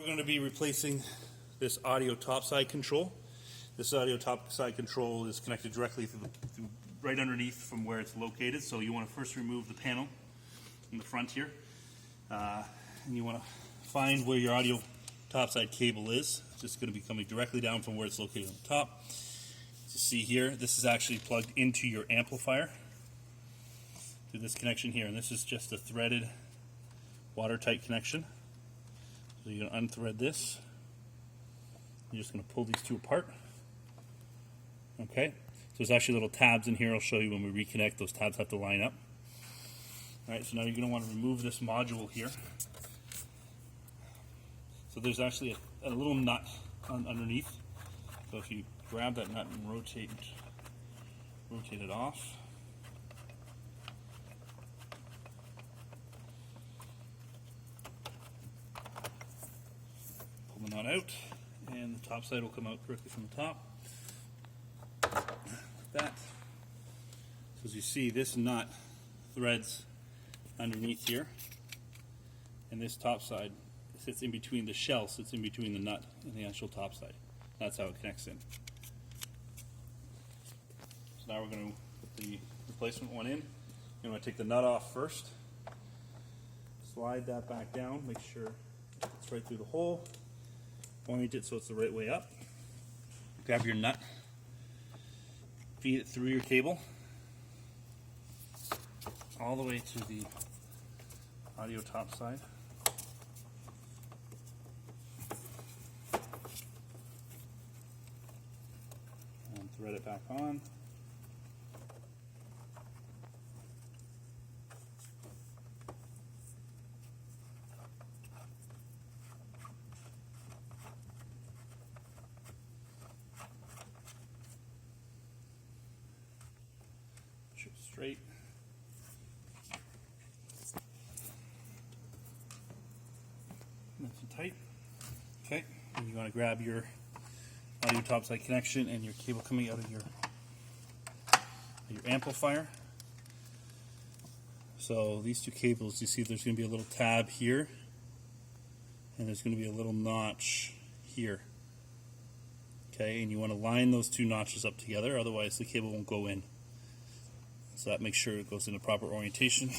We're going to be replacing this audio topside control. This audio topside control is connected directly through right underneath from where it's located. So you want to first remove the panel in the front here, and you want to find where your audio topside cable is. It's just going to be coming directly down from where it's located on the top. As you see here, this is actually plugged into your amplifier through this connection here, and this is just a threaded watertight connection. So you're going to unthread this. You're just going to pull these two apart. Okay, so there's actually little tabs in here. I'll show you when we reconnect. Those tabs have to line up. Alright, so now you're going to want to remove this module here. So there's actually a little nut underneath. So if you grab that nut and rotate it off. Pull the nut out, and the top side will come out correctly from the top. Like that. So as you see, this nut threads underneath here, and this top side sits in between the shell, sits in between the nut and the actual top side. That's how it connects in. So now we're going to put the replacement one in. You're going to take the nut off first. Slide that back down, make sure it's right through the hole. Point it so it's the right way up. Grab your nut, feed it through your cable all the way to the audio top side. And thread it back on. Shoot straight. Nice and tight. Okay, and you want to grab your audio topside connection and your cable coming out of your amplifier. So these two cables, you see there's going to be a little tab here, and there's going to be a little notch here. Okay, and you want to line those two notches up together, otherwise the cable won't go in. So that makes sure it goes in the proper orientation.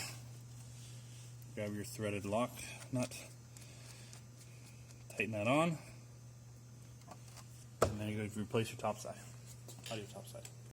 Grab your threaded lock nut, tighten that on, and then you're going to replace your top side, audio top side.